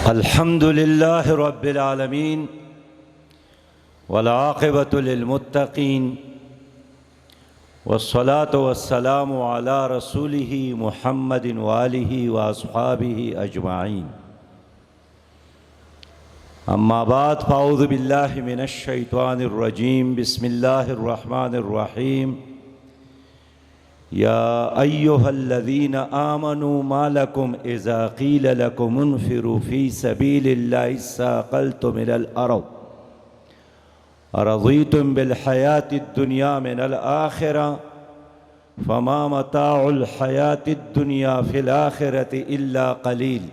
الحمد لله رب العالمين والعاقبة للمتقين والصلاة والسلام على رسوله محمد وآله وأصحابه أجمعين. أما بعد فأعوذ بالله من الشيطان الرجيم. بسم الله الرحمن الرحيم. يا أيها الذين آمنوا ما لكم إذا قيل لكم انفروا في سبيل الله اثاقلتم إلى الأرض أرضيتم بالحياة الدنيا من الآخرة فما متاع الحياة الدنيا في الآخرة إلا قليل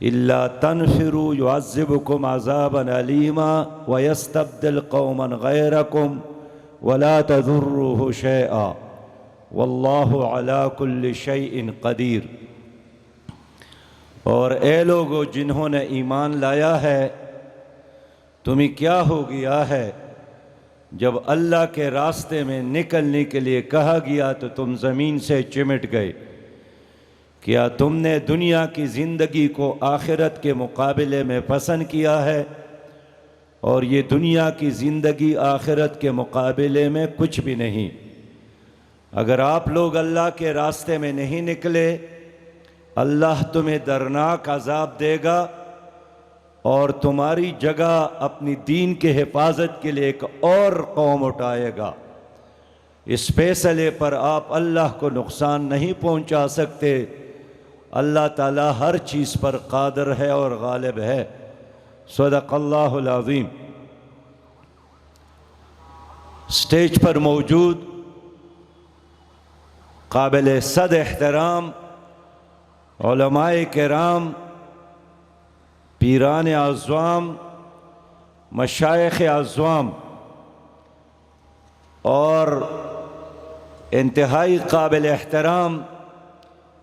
إلا تنفروا يعذبكم عذابا أليما ويستبدل قوما غيركم ولا تضروه شيئا واللہ علی کل شیء قدیر. اور اے لوگو جنہوں نے ایمان لایا ہے، تمہیں کیا ہو گیا ہے جب اللہ کے راستے میں نکلنے کے لیے کہا گیا تو تم زمین سے چمٹ گئے؟ کیا تم نے دنیا کی زندگی کو آخرت کے مقابلے میں پسند کیا ہے؟ اور یہ دنیا کی زندگی آخرت کے مقابلے میں کچھ بھی نہیں. اگر آپ لوگ اللہ کے راستے میں نہیں نکلے، اللہ تمہیں درناک عذاب دے گا اور تمہاری جگہ اپنی دین کے حفاظت کے لیے ایک اور قوم اٹھائے گا. اس فیصلے پر آپ اللہ کو نقصان نہیں پہنچا سکتے. اللہ تعالیٰ ہر چیز پر قادر ہے اور غالب ہے. صدق اللہ العظیم. اسٹیج پر موجود قابل صد احترام علماء کرام، پیران اعظام، مشائخ اعظام اور انتہائی قابل احترام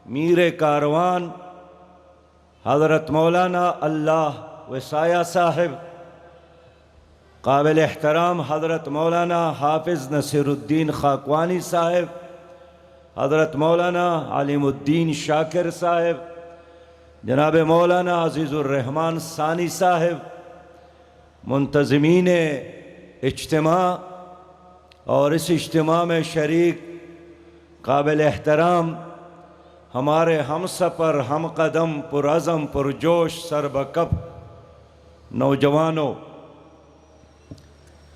میر کاروان حضرت مولانا اللہ وسایہ صاحب، قابل احترام حضرت مولانا حافظ نصیر الدین خاقوانی صاحب، حضرت مولانا علیم الدین شاکر صاحب، جناب مولانا عزیز الرحمن ثانی صاحب، منتظمین اجتماع اور اس اجتماع میں شریک قابل احترام ہمارے ہم سفر، ہم قدم، پرعزم، پرجوش، سربکف نوجوانوں،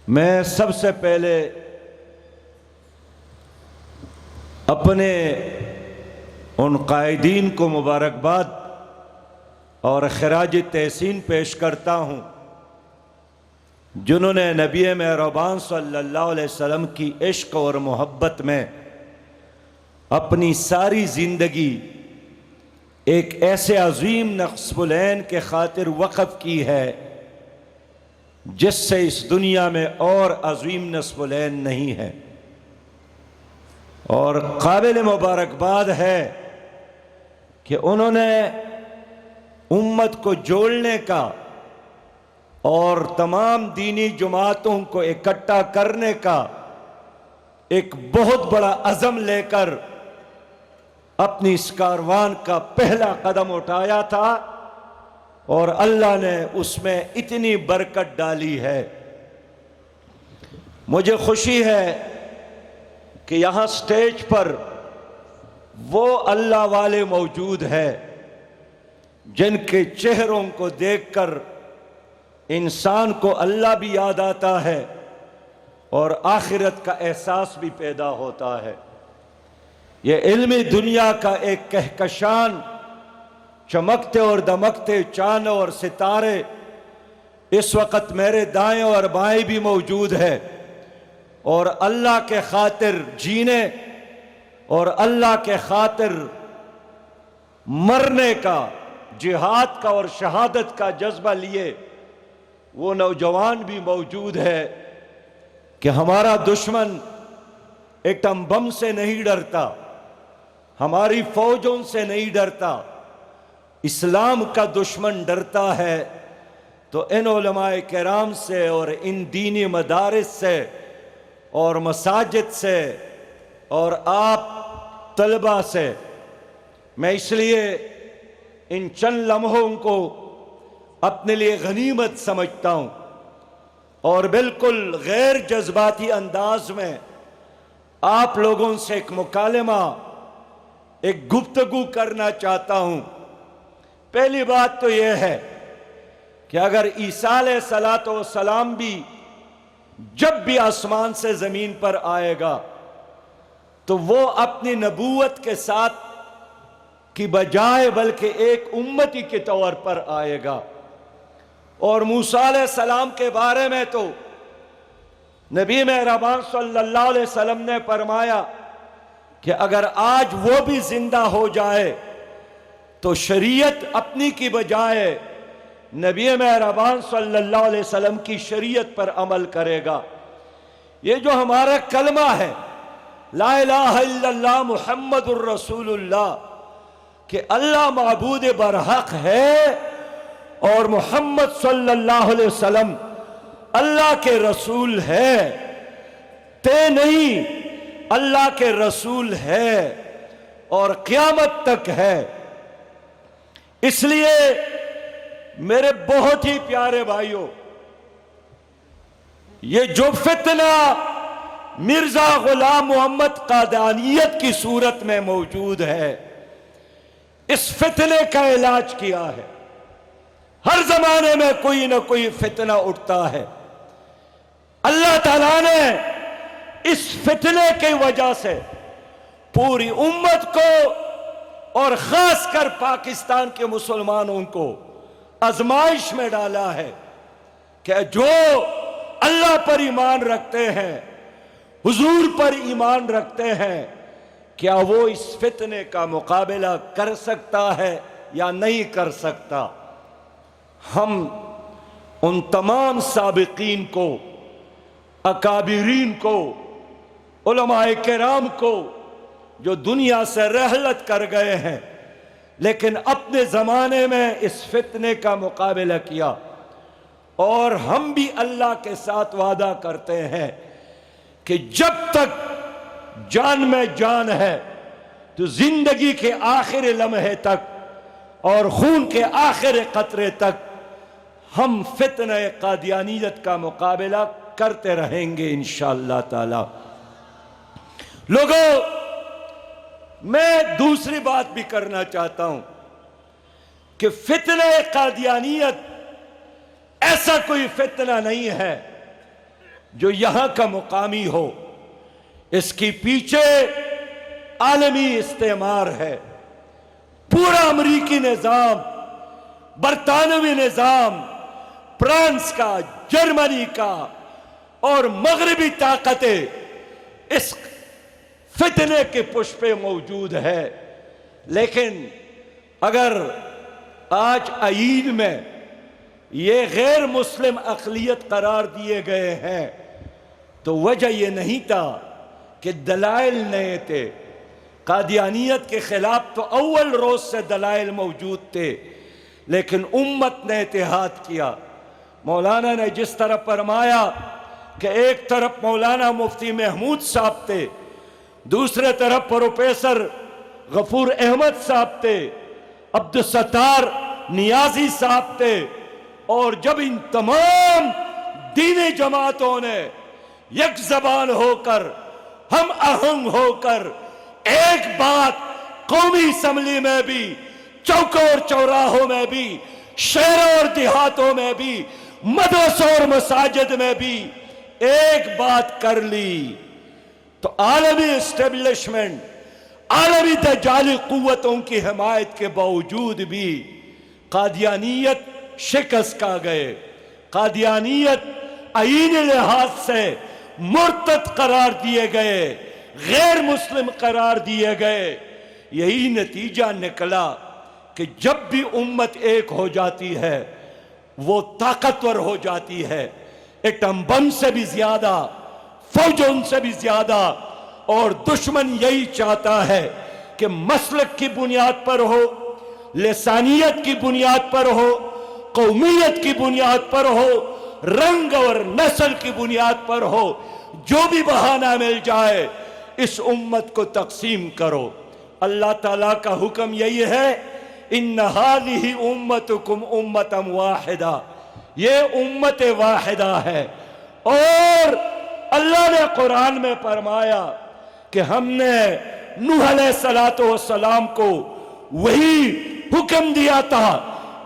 میں سب سے پہلے اپنے ان قائدین کو مبارکباد اور خراج تحسین پیش کرتا ہوں جنہوں نے نبی مہربان صلی اللہ علیہ وسلم کی عشق اور محبت میں اپنی ساری زندگی ایک ایسے عظیم نصب العین کے خاطر وقف کی ہے جس سے اس دنیا میں اور عظیم نصب العین نہیں ہے. اور قابل مبارکباد ہے کہ انہوں نے امت کو جوڑنے کا اور تمام دینی جماعتوں کو اکٹھا کرنے کا ایک بہت بڑا عزم لے کر اپنی اس کاروان کا پہلا قدم اٹھایا تھا اور اللہ نے اس میں اتنی برکت ڈالی ہے. مجھے خوشی ہے کہ یہاں سٹیج پر وہ اللہ والے موجود ہیں جن کے چہروں کو دیکھ کر انسان کو اللہ بھی یاد آتا ہے اور آخرت کا احساس بھی پیدا ہوتا ہے. یہ علمی دنیا کا ایک کہکشان، چمکتے اور دمکتے چاند اور ستارے اس وقت میرے دائیں اور بائیں بھی موجود ہے، اور اللہ کے خاطر جینے اور اللہ کے خاطر مرنے کا، جہاد کا اور شہادت کا جذبہ لیے وہ نوجوان بھی موجود ہے کہ ہمارا دشمن ایٹم بم سے نہیں ڈرتا، ہماری فوجوں سے نہیں ڈرتا، اسلام کا دشمن ڈرتا ہے. تو ان علماء کرام سے اور ان دینی مدارس سے اور مساجد سے اور آپ طلبہ سے میں اس لیے ان چند لمحوں کو اپنے لیے غنیمت سمجھتا ہوں اور بالکل غیر جذباتی انداز میں آپ لوگوں سے ایک مکالمہ، ایک گفتگو کرنا چاہتا ہوں۔ پہلی بات تو یہ ہے کہ اگر عیسیٰ علیہ السلام بھی جب بھی آسمان سے زمین پر آئے گا تو وہ اپنی نبوت کے ساتھ کی بجائے بلکہ ایک امتی کے طور پر آئے گا۔ اور موسیٰ علیہ السلام کے بارے میں تو نبی مہربان صلی اللہ علیہ وسلم نے فرمایا کہ اگر آج وہ بھی زندہ ہو جائے تو شریعت اپنی کی بجائے نبی مہربان صلی اللہ علیہ وسلم کی شریعت پر عمل کرے گا۔ یہ جو ہمارا کلمہ ہے لا الہ الا اللہ محمد الرسول اللہ، کہ اللہ معبود برحق ہے اور محمد صلی اللہ علیہ وسلم اللہ کے رسول ہے، نہیں اللہ کے رسول ہے اور قیامت تک ہے۔ اس لیے میرے بہت ہی پیارے بھائیوں، یہ جو فتنہ مرزا غلام محمد قادیانیت کی صورت میں موجود ہے، اس فتنے کا علاج کیا ہے؟ ہر زمانے میں کوئی نہ کوئی فتنہ اٹھتا ہے۔ اللہ تعالیٰ نے اس فتنے کی وجہ سے پوری امت کو اور خاص کر پاکستان کے مسلمانوں کو آزمائش میں ڈالا ہے کہ جو اللہ پر ایمان رکھتے ہیں، حضور پر ایمان رکھتے ہیں، کیا وہ اس فتنے کا مقابلہ کر سکتا ہے یا نہیں کر سکتا۔ ہم ان تمام سابقین کو، اکابرین کو، علماء کرام کو جو دنیا سے رحلت کر گئے ہیں لیکن اپنے زمانے میں اس فتنے کا مقابلہ کیا، اور ہم بھی اللہ کے ساتھ وعدہ کرتے ہیں کہ جب تک جان میں جان ہے تو زندگی کے آخر لمحے تک اور خون کے آخر قطرے تک ہم فتنہ قادیانیت کا مقابلہ کرتے رہیں گے انشاءاللہ تعالی۔ لوگوں، میں دوسری بات بھی کرنا چاہتا ہوں کہ فتنہ قادیانیت ایسا کوئی فتنہ نہیں ہے جو یہاں کا مقامی ہو، اس کی پیچھے عالمی استعمار ہے۔ پورا امریکی نظام، برطانوی نظام، فرانس کا، جرمنی کا اور مغربی طاقتیں اس فتنے کے پش پہ موجود ہے۔ لیکن اگر آج آئین میں یہ غیر مسلم اقلیت قرار دیے گئے ہیں تو وجہ یہ نہیں تھا کہ دلائل نئے تھے۔ قادیانیت کے خلاف تو اول روز سے دلائل موجود تھے، لیکن امت نے اتحاد کیا۔ مولانا نے جس طرح فرمایا کہ ایک طرف مولانا مفتی محمود صاحب تھے، دوسرے طرف پروفیسر غفور احمد صاحب تھے، عبدالستار نیازی صاحب تھے، اور جب ان تمام دینی جماعتوں نے یک زبان ہو کر، ہم آہنگ ہو کر ایک بات قومی اسمبلی میں بھی، چوکوں اور چوراہوں میں بھی، شہروں اور دیہاتوں میں بھی، مدرسوں اور مساجد میں بھی ایک بات کر لی تو عالمی اسٹیبلشمنٹ، عالمی دجالی قوتوں کی حمایت کے باوجود بھی قادیانیت شکست کھا گئے۔ قادیانیت آئینی لحاظ سے مرتد قرار دیے گئے، غیر مسلم قرار دیے گئے۔ یہی نتیجہ نکلا کہ جب بھی امت ایک ہو جاتی ہے وہ طاقتور ہو جاتی ہے، ایٹم بم سے بھی زیادہ، فوجوں سے بھی زیادہ، اور دشمن یہی چاہتا ہے کہ مسلک کی بنیاد پر ہو، لسانیت کی بنیاد پر ہو، قومیت کی بنیاد پر ہو، رنگ اور نسل کی بنیاد پر ہو، جو بھی بہانہ مل جائے اس امت کو تقسیم کرو۔ اللہ تعالیٰ کا حکم یہی ہے ان ھذہ امتکم امۃ واحدہ، یہ امت واحدہ ہے۔ اور اللہ نے قرآن میں فرمایا کہ ہم نے نوح علیہ السلام کو وہی حکم دیا تھا،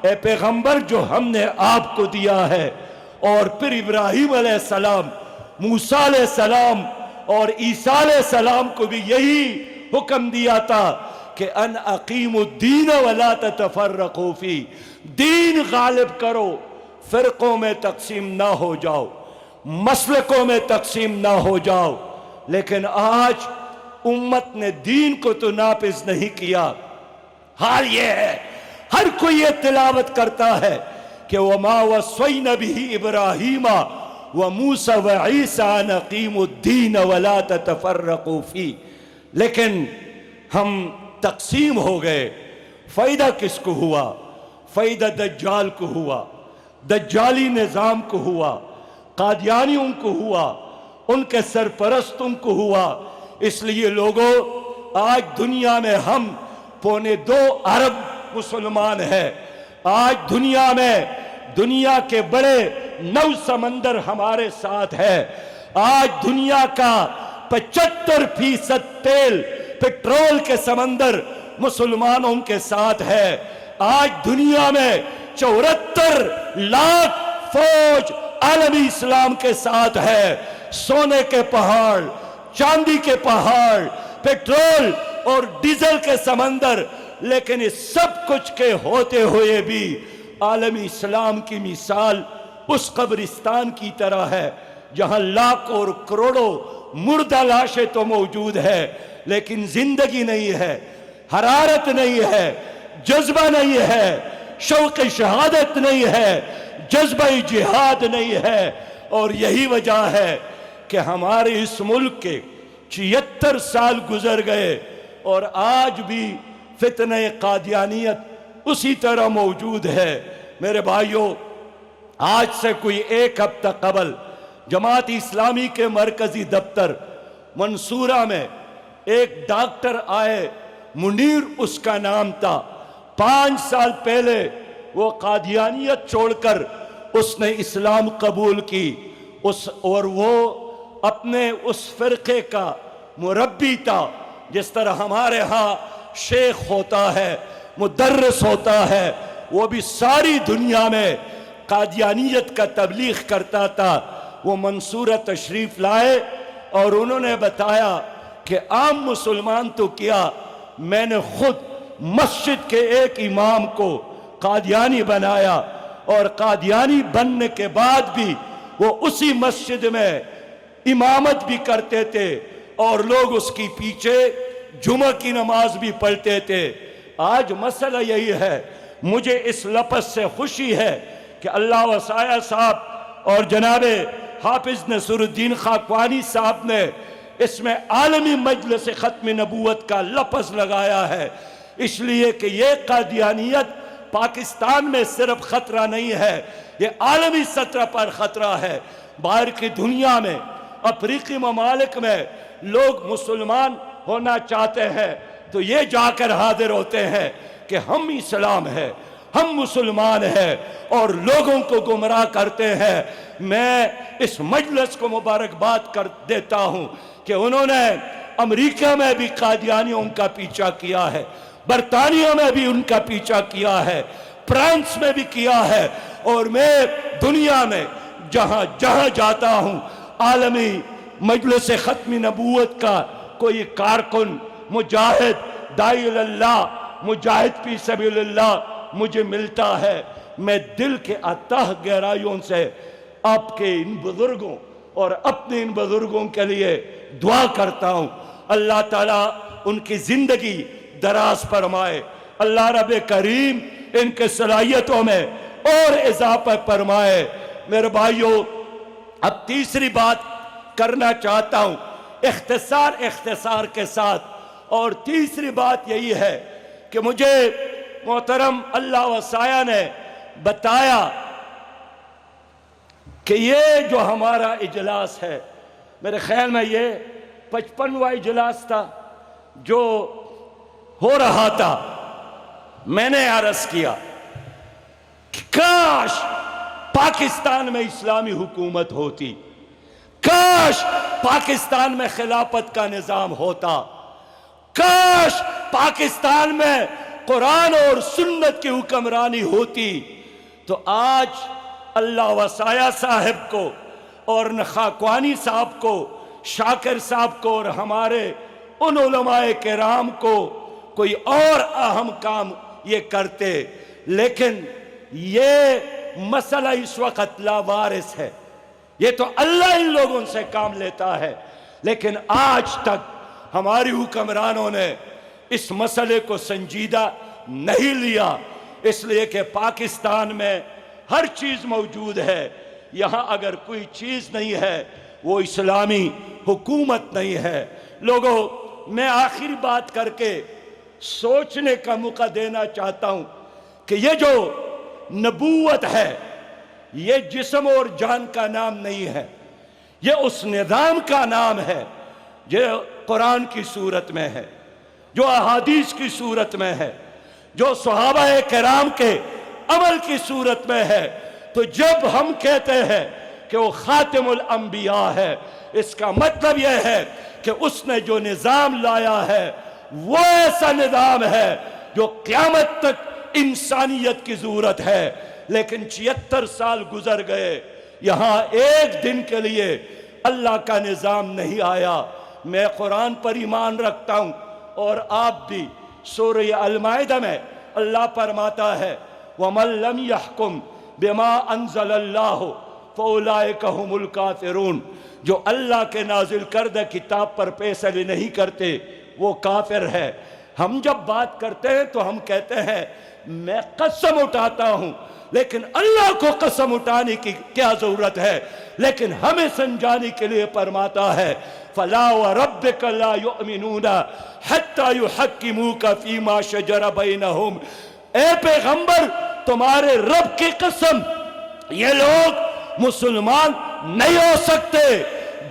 اے پیغمبر جو ہم نے آپ کو دیا ہے، اور پھر ابراہیم علیہ السلام، موسیٰ علیہ السلام اور عیسیٰ علیہ السلام کو بھی یہی حکم دیا تھا کہ ان اقیموا الدین ولا تتفرقوا فی، دین غالب کرو، فرقوں میں تقسیم نہ ہو جاؤ، مسلکوں میں تقسیم نہ ہو جاؤ۔ لیکن آج امت نے دین کو تو نافذ نہیں کیا۔ حال یہ ہے، ہر کوئی یہ تلاوت کرتا ہے کہ وَمَا وَصَّيْنَا بِهِ إِبْرَاهِيمَ وَمُوسَى وَعِيسَىٰ أَنْ أَقِيمُوا الدِّينَ وَلَا تَتَفَرَّقُوا فِيهِ، لیکن ہم تقسیم ہو گئے۔ فائدہ کس کو ہوا؟ فائدہ دجال کو ہوا، دجالی نظام کو ہوا، قادیانیوں کو ہوا، ان کے سرپرستوں کو ہوا۔ اس لیے لوگوں، آج دنیا میں ہم 2.25 ارب مسلمان ہیں۔ آج دنیا میں دنیا کے بڑے 9 سمندر ہمارے ساتھ ہے۔ آج دنیا کا 75% تیل پٹرول کے سمندر مسلمانوں کے ساتھ ہے۔ آج دنیا میں 74 لاکھ فوج عالمی اسلام کے ساتھ ہے۔ سونے کے پہاڑ، چاندی کے پہاڑ، پیٹرول اور ڈیزل کے سمندر، لیکن اس سب کچھ کے ہوتے ہوئے بھی عالمی اسلام کی مثال اس قبرستان کی طرح ہے جہاں لاکھوں اور کروڑوں مردہ لاشیں تو موجود ہے، لیکن زندگی نہیں ہے، حرارت نہیں ہے، جذبہ نہیں ہے، شوق شہادت نہیں ہے، جذبہ جہاد نہیں ہے۔ اور یہی وجہ ہے کہ ہمارے اس ملک کے 76 سال گزر گئے اور آج بھی فتنہ قادیانیت اسی طرح موجود ہے۔ میرے بھائیوں، آج سے کوئی 1 ہفتہ قبل جماعت اسلامی کے مرکزی دفتر منصورہ میں ایک ڈاکٹر آئے، منیر اس کا نام تھا۔ 5 سال پہلے وہ قادیانیت چھوڑ کر اس نے اسلام قبول کی، اور وہ اپنے اس فرقے کا مربی تھا۔ جس طرح ہمارے ہاں شیخ ہوتا ہے، مدرس ہوتا ہے، وہ بھی ساری دنیا میں قادیانیت کا تبلیغ کرتا تھا۔ وہ منصورہ تشریف لائے اور انہوں نے بتایا کہ عام مسلمان تو کیا، میں نے خود مسجد کے ایک امام کو قادیانی بنایا، اور قادیانی بننے کے بعد بھی وہ اسی مسجد میں امامت بھی کرتے تھے اور لوگ اس کی پیچھے جمعہ کی نماز بھی پڑھتے تھے۔ آج مسئلہ یہی ہے، مجھے اس لفظ سے خوشی ہے کہ اللہ وسایہ صاحب اور جناب حافظ نصر الدین خاقوانی صاحب نے اس میں عالمی مجلس ختم نبوت کا لفظ لگایا ہے، اس لیے کہ یہ قادیانیت پاکستان میں صرف خطرہ نہیں ہے، یہ عالمی سطح پر خطرہ ہے۔ باہر کی دنیا میں، افریقی ممالک میں لوگ مسلمان ہونا چاہتے ہیں تو یہ جا کر حاضر ہوتے ہیں کہ ہم اسلام ہے، ہم مسلمان ہیں، اور لوگوں کو گمراہ کرتے ہیں۔ میں اس مجلس کو مبارکباد کر دیتا ہوں کہ انہوں نے امریکہ میں بھی قادیانیوں کا پیچھا کیا ہے، برطانیہ میں بھی ان کا پیچھا کیا ہے، فرانس میں بھی کیا ہے، اور میں دنیا میں جہاں جہاں جاتا ہوں عالمی مجلس ختم نبوت کا کوئی کارکن، مجاہد، داعی اللہ، مجاہد فی سبیل اللہ مجھے ملتا ہے، میں دل کے اتہ گہرائیوں سے آپ کے ان بزرگوں اور اپنے ان بزرگوں کے لیے دعا کرتا ہوں۔ اللہ تعالیٰ ان کی زندگی دراز فرمائے، اللہ رب کریم ان کے صلاحیتوں میں اور اضافہ فرمائے۔ میرے بھائیوں، اب تیسری بات کرنا چاہتا ہوں اختصار کے ساتھ، اور تیسری بات یہی ہے کہ مجھے محترم اللہ وسایہ نے بتایا کہ یہ جو ہمارا اجلاس ہے، میرے خیال میں یہ 55واں اجلاس تھا جو ہو رہا تھا، میں نے عرض کیا کہ کاش پاکستان میں اسلامی حکومت ہوتی، کاش پاکستان میں خلافت کا نظام ہوتا، کاش پاکستان میں قرآن اور سنت کی حکمرانی ہوتی، تو آج اللہ وسایہ صاحب کو اور خاقوانی صاحب کو، شاکر صاحب کو اور ہمارے ان علماء کرام کو کوئی اور اہم کام یہ کرتے، لیکن یہ مسئلہ اس وقت لاوارث ہے۔ یہ تو اللہ ان لوگوں سے کام لیتا ہے، لیکن آج تک ہماری حکمرانوں نے اس مسئلے کو سنجیدہ نہیں لیا، اس لیے کہ پاکستان میں ہر چیز موجود ہے، یہاں اگر کوئی چیز نہیں ہے وہ اسلامی حکومت نہیں ہے۔ لوگوں، میں آخری بات کر کے سوچنے کا موقع دینا چاہتا ہوں کہ یہ جو نبوت ہے یہ جسم اور جان کا نام نہیں ہے، یہ اس نظام کا نام ہے جو قرآن کی صورت میں ہے، جو احادیث کی صورت میں ہے، جو صحابہ کرام کے عمل کی صورت میں ہے۔ تو جب ہم کہتے ہیں کہ وہ خاتم الانبیاء ہے، اس کا مطلب یہ ہے کہ اس نے جو نظام لایا ہے وہ ایسا نظام ہے جو قیامت تک انسانیت کی ضرورت ہے۔ لیکن 76 سال گزر گئے، یہاں ایک دن کے لیے اللہ کا نظام نہیں آیا۔ میں قرآن پر ایمان رکھتا ہوں اور آپ بھی۔ سورہ المائدہ میں اللہ فرماتا ہے وَمَن لَّمْ يَحْكُمْ بِمَا أَنزَلَ اللَّهُ فَأُولَٰئِكَ هُمُ الْكَافِرُونَ، جو اللہ کے نازل کردہ کتاب پر فیصلے نہیں کرتے وہ کافر ہے۔ ہم جب بات کرتے ہیں تو ہم کہتے ہیں میں قسم اٹھاتا ہوں، لیکن اللہ کو قسم اٹھانے کی کیا ضرورت ہے؟ لیکن ہمیں سمجھانے کے لیے فرماتا ہے فَلَا وَرَبِّكَ لَا يُؤْمِنُونَ حَتَّى يُحَكِّمُوكَ فِي مَا شَجَرَ بَيْنَهُمْ۔ اے پیغمبر، تمہارے رب کی قسم، یہ لوگ مسلمان نہیں ہو سکتے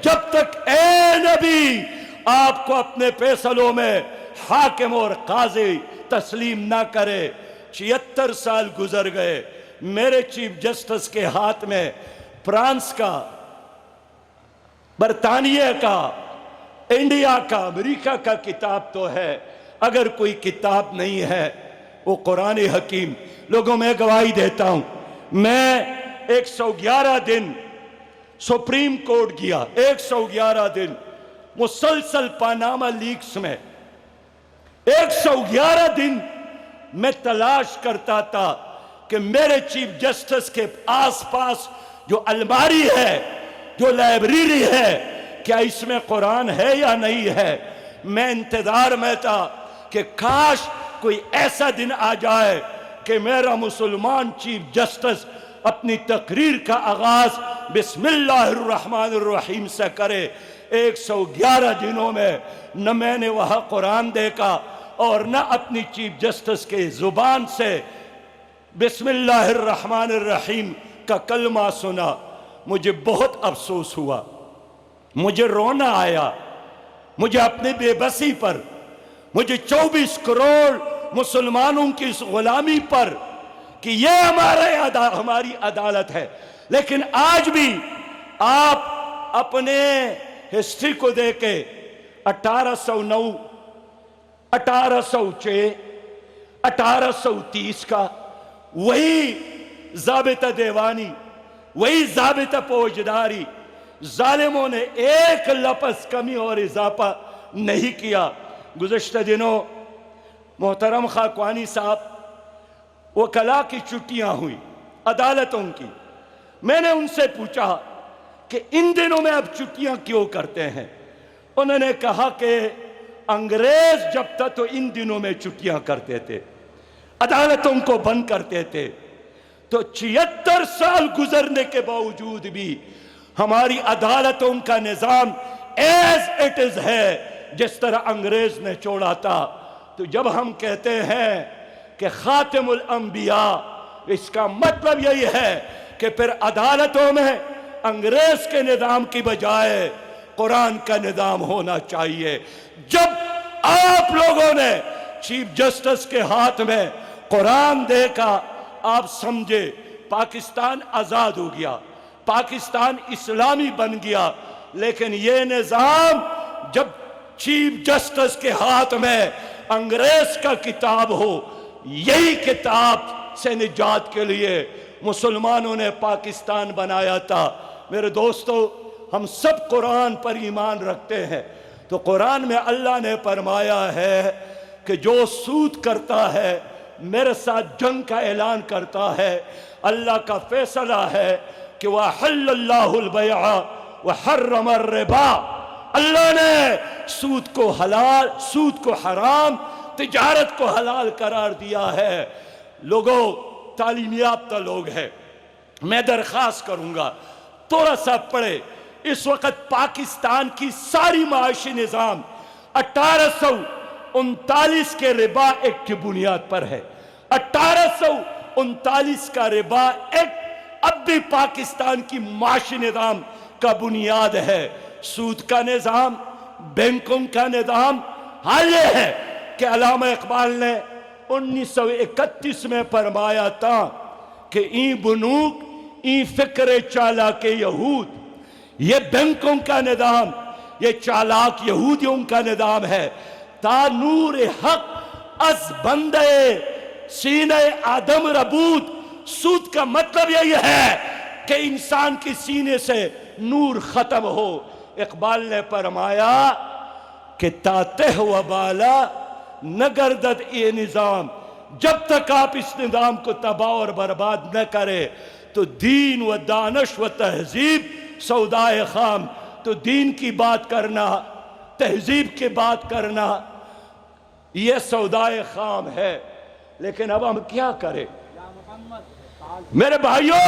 جب تک اے نبی آپ کو اپنے فیصلوں میں حاکم اور قاضی تسلیم نہ کرے۔ 76 سال گزر گئے، میرے چیف جسٹس کے ہاتھ میں فرانس کا، برطانیہ کا، انڈیا کا، امریکہ کا کتاب تو ہے، اگر کوئی کتاب نہیں ہے وہ قرآن حکیم۔ لوگوں میں گواہی دیتا ہوں، میں 111 دن سپریم کورٹ گیا، 111 دن مسلسل پاناما لیکس میں، 111 دن میں تلاش کرتا تھا کہ میرے چیف جسٹس کے آس پاس جو الماری ہے، جو لائبریری ہے، کیا اس میں قرآن ہے یا نہیں ہے۔ میں انتظار میں تھا کہ کاش کوئی ایسا دن آ جائے کہ میرا مسلمان چیف جسٹس اپنی تقریر کا آغاز بسم اللہ الرحمن الرحیم سے کرے۔ 111 دنوں میں نہ میں نے وہاں قرآن دیکھا اور نہ اپنی چیف جسٹس کے زبان سے بسم اللہ الرحمن الرحیم کا کلمہ سنا۔ مجھے بہت افسوس ہوا، مجھے رونا آیا، مجھے اپنی بے بسی پر، مجھے 24 کروڑ مسلمانوں کی اس غلامی پر کہ یہ ہماری عدالت ہے۔ لیکن آج بھی آپ اپنے ہسٹری کو دیکھیں، 1809، 1806، 1830 کا وہی ضابطہ دیوانی، وہی ضابطہ فوجداری، ظالموں نے ایک لفظ کمی اور اضافہ نہیں کیا۔ گزشتہ دنوں محترم خاقوانی صاحب، وکلاء کی چھٹیاں ہوئی عدالتوں کی، میں نے ان سے پوچھا کہ ان دنوں میں اب چھٹیاں کیوں کرتے ہیں؟ انہوں نے کہا کہ انگریز جب تھا تو ان دنوں میں چھٹیاں کرتے تھے، عدالتوں کو بند کرتے تھے۔ تو 76 سال گزرنے کے باوجود بھی ہماری عدالتوں کا نظام ایز اٹ از ہے جس طرح انگریز نے چھوڑا تھا۔ تو جب ہم کہتے ہیں کہ خاتم الانبیاء، اس کا مطلب یہی ہے کہ پھر عدالتوں میں انگریز کے نظام کی بجائے قرآن کا نظام ہونا چاہیے۔ جب آپ لوگوں نے چیف جسٹس کے ہاتھ میں قرآن دیکھا آپ سمجھے پاکستان آزاد ہو گیا، پاکستان اسلامی بن گیا۔ لیکن یہ نظام جب چیف جسٹس کے ہاتھ میں انگریز کا کتاب ہو، یہی کتاب سے نجات کے لیے مسلمانوں نے پاکستان بنایا تھا۔ میرے دوستو، ہم سب قرآن پر ایمان رکھتے ہیں، تو قرآن میں اللہ نے فرمایا ہے کہ جو سود کرتا ہے میرے ساتھ جنگ کا اعلان کرتا ہے۔ اللہ کا فیصلہ ہے کہ وَأَحَلَّ اللَّهُ الْبَيْعَ وَحَرَّمَ الرِّبَا، اللہ نے سود کو حلال، سود کو حرام، تجارت کو حلال قرار دیا ہے۔ لوگوں، تعلیم یافتہ لوگ ہیں، میں درخواست کروں گا تھوڑا سا پڑھے۔ اس وقت پاکستان کی ساری معاشی نظام 1839 کے ربا ایکٹ کی بنیاد پر ہے۔ 1839 کا ربا ایکٹ اب بھی پاکستان کی معاشی نظام کا بنیاد ہے۔ سود کا نظام، بینکوں کا نظام، حال یہ ہے کہ علامہ اقبال نے 1931 میں فرمایا تھا کہ این بنوک این فکر چالاک یہود، یہ بینکوں کا نظام، یہ چالاک یہودیوں کا نظام ہے۔ تا نور حق از بندے سینہ آدم ربود، سود کا مطلب یہی ہے کہ انسان کی سینے سے نور ختم ہو۔ اقبال نے فرمایا کہ تاتہ و بالا نگردد یہ نظام، جب تک آپ اس نظام کو تباہ اور برباد نہ کرے تو دین و دانش و تہذیب سودائے خام، تو دین کی بات کرنا، تہذیب کی بات کرنا، یہ سودائے خام ہے۔ لیکن اب ہم کیا کریں میرے بھائیوں؟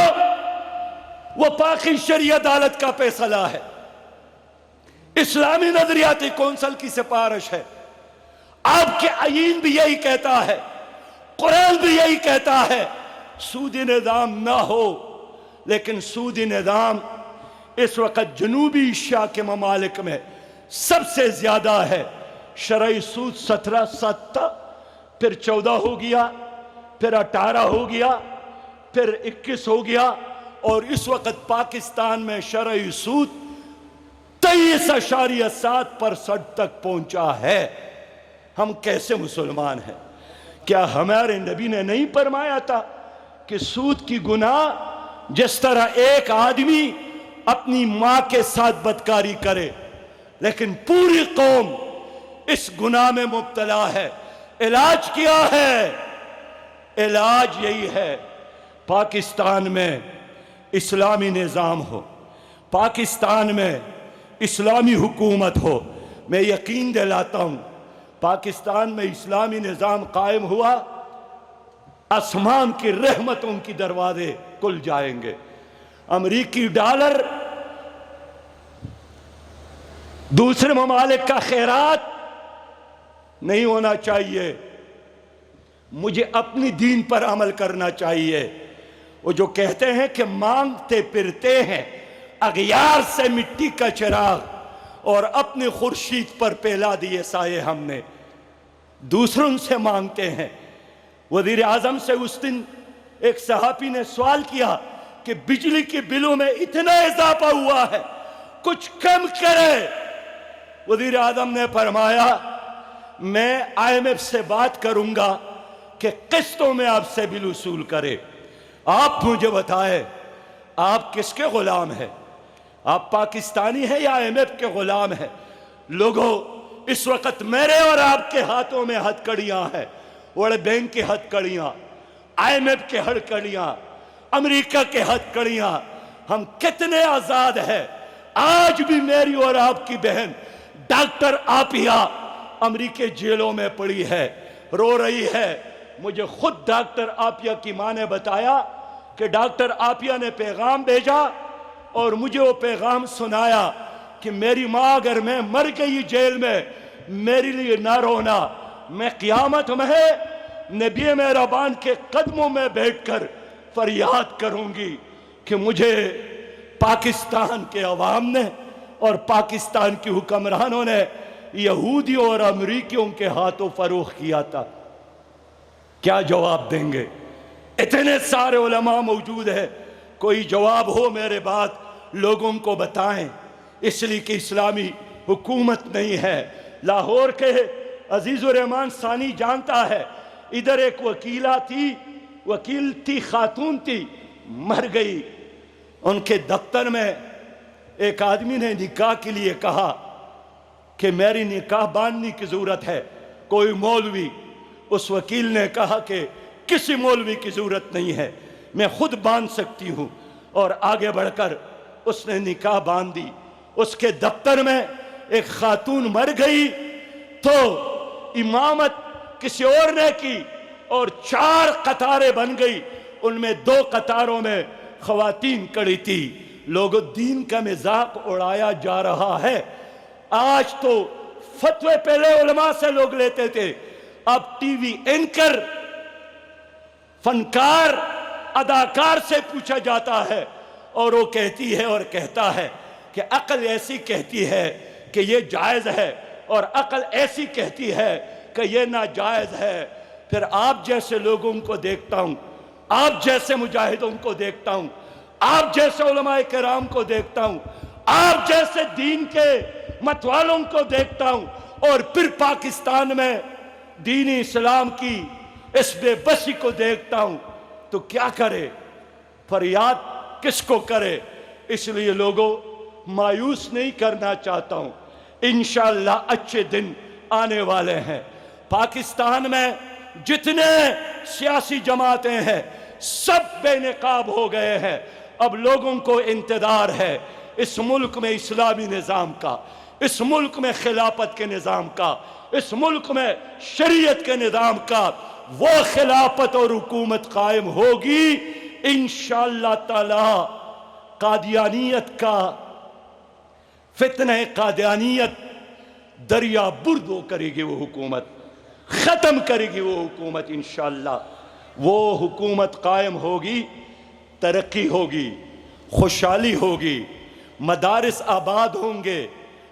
وہ پاکی شرعی عدالت کا فیصلہ ہے، اسلامی نظریاتی کونسل کی سفارش ہے۔ آپ کے آئین بھی یہی کہتا ہے، قرآن بھی یہی کہتا ہے، سودی نظام نہ ہو۔ لیکن سودی نظام اس وقت جنوبی ایشیا کے ممالک میں سب سے زیادہ ہے۔ شرعی سود 17 تھا، پھر 14 ہو گیا، پھر 18 ہو گیا، پھر 21 ہو گیا، اور اس وقت پاکستان میں شرعی سود 23.7% تک پہنچا ہے۔ ہم کیسے مسلمان ہیں؟ کیا ہمارے نبی نے نہیں فرمایا تھا کہ سود کی گناہ جس طرح ایک آدمی اپنی ماں کے ساتھ بدکاری کرے لیکن پوری قوم اس گناہ میں مبتلا ہے؟ علاج کیا ہے؟ علاج یہی ہے، پاکستان میں اسلامی نظام ہو، پاکستان میں اسلامی حکومت ہو۔ میں یقین دلاتا ہوں پاکستان میں اسلامی نظام قائم ہوا، آسمان کی رحمتوں کی دروازے کھل جائیں گے۔ امریکی ڈالر، دوسرے ممالک کا خیرات نہیں ہونا چاہیے، مجھے اپنی دین پر عمل کرنا چاہیے۔ وہ جو کہتے ہیں کہ مانگتے پھرتے ہیں اغیار سے مٹی کا چراغ، اور اپنے خورشید پر پھیلا دیے سائے ہم نے، دوسروں سے مانگتے ہیں۔ وزیر اعظم سے اس دن ایک صحافی نے سوال کیا کہ بجلی کے بلوں میں اتنا اضافہ ہوا ہے، کچھ کم کرے۔ وزیر اعظم نے فرمایا میں IMF سے بات کروں گا کہ قسطوں میں آپ سے بل وصول کرے۔ آپ مجھے بتائیں آپ کس کے غلام ہیں؟ آپ پاکستانی ہیں یا IMF کے غلام ہیں؟ لوگوں، اس وقت میرے اور آپ کے ہاتھوں میں ہتھ کڑیاں ہیں، ورلڈ بینک کے ہتھ کڑیاں، IMF کے ہتھ کڑیاں، امریکہ کے ہتھ کڑیاں۔ ہم کتنے آزاد ہیں؟ آج بھی میری اور آپ کی بہن ڈاکٹر آپیہ امریکہ جیلوں میں پڑی ہے، رو رہی ہے۔ مجھے خود ڈاکٹر آپیہ کی ماں نے بتایا کہ ڈاکٹر آپیہ نے پیغام بھیجا اور مجھے وہ پیغام سنایا کہ میری ماں اگر میں مر گئی جیل میں، میرے لیے نہ رونا، میں قیامت میں نبی مہربان کے قدموں میں بیٹھ کر فریاد کروں گی کہ مجھے پاکستان کے عوام نے اور پاکستان کی حکمرانوں نے یہودیوں اور امریکیوں کے ہاتھوں فروخت کیا تھا۔ کیا جواب دیں گے؟ اتنے سارے علماء موجود ہیں، کوئی جواب ہو میرے بات لوگوں کو بتائیں، اس لیے کہ اسلامی حکومت نہیں ہے۔ لاہور کے عزیز الرحمان ثانی جانتا ہے، ادھر ایک وکیل تھی، خاتون تھی، مر گئی۔ ان کے دفتر میں ایک آدمی نے نکاح کے لیے کہا کہ میری نکاح باندھنے کی ضرورت ہے، کوئی مولوی۔ اس وکیل نے کہا کہ کسی مولوی کی ضرورت نہیں ہے، میں خود باندھ سکتی ہوں، اور آگے بڑھ کر اس نے نکاح باندھ دی۔ اس کے دفتر میں ایک خاتون مر گئی تو امامت کسی اور نے کی، اور 4 قطاریں بن گئی، ان میں 2 قطاروں میں خواتین کھڑی تھی۔ لوگوں دین کا مذاق اڑایا جا رہا ہے۔ آج تو فتوے پہلے علماء سے لوگ لیتے تھے، اب ٹی وی اینکر، فنکار، اداکار سے پوچھا جاتا ہے، اور وہ کہتی ہے اور کہتا ہے کہ عقل ایسی کہتی ہے کہ یہ جائز ہے، اور عقل ایسی کہتی ہے کہ یہ ناجائز ہے۔ پھر آپ جیسے لوگوں کو دیکھتا ہوں، آپ جیسے مجاہدوں کو دیکھتا ہوں، آپ جیسے علماء کرام کو دیکھتا ہوں، آپ جیسے دین کے متوالوں کو دیکھتا ہوں، اور پھر پاکستان میں دین اسلام کی اس بے بسی کو دیکھتا ہوں، تو کیا کرے؟ فریاد کس کو کرے؟ اس لیے لوگوں مایوس نہیں کرنا چاہتا ہوں، انشاءاللہ اچھے دن آنے والے ہیں۔ پاکستان میں جتنے سیاسی جماعتیں ہیں سب بے نقاب ہو گئے ہیں۔ اب لوگوں کو انتظار ہے اس ملک میں اسلامی نظام کا، اس ملک میں خلافت کے نظام کا، اس ملک میں شریعت کے نظام کا۔ وہ خلافت اور حکومت قائم ہوگی انشاءاللہ تعالی۔ قادیانیت کا فتنہ قادیانیت دریا بردو کرے گی وہ حکومت، ختم کرے گی وہ حکومت انشاءاللہ۔ وہ حکومت قائم ہوگی، ترقی ہوگی، خوشحالی ہوگی، مدارس آباد ہوں گے،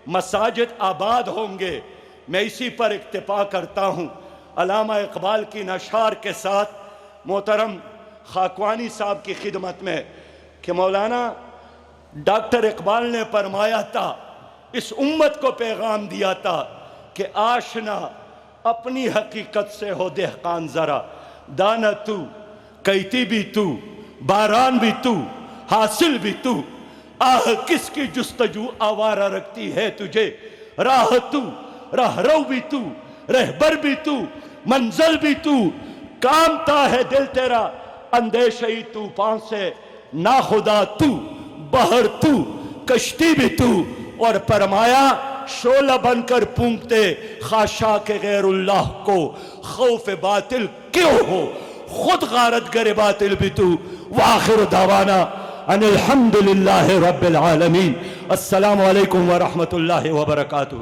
مساجد آباد ہوں گے۔ میں اسی پر اکتفا کرتا ہوں، علامہ اقبال کی نشار کے ساتھ محترم خاکوانی صاحب کی خدمت میں، کہ مولانا ڈاکٹر اقبال نے فرمایا تھا، اس امت کو پیغام دیا تھا کہ آشنا اپنی حقیقت سے ہو دہقان ذرا، دانا تو، کیتی بھی تو، باران بھی تو، حاصل بھی تو، آہ کس کی جستجو آوارہ رکھتی ہے تجھے، راہ تو، راہ رو بھی تو، رہبر بھی تو، منزل بھی تو، کامتا ہے دل تیرا اندیشہی طوفان سے، ناخدا تو، بحر تو، کشتی بھی تو، اور فرمایا شعلہ بن کر پونکتے خاشاک غیر اللہ کو، خوف باطل کیوں ہو، خود غارت گر باطل بھی تو۔ وآخر دعوانا ان الحمدللہ رب العالمین۔ السلام علیکم ورحمۃ اللہ وبرکاتہ۔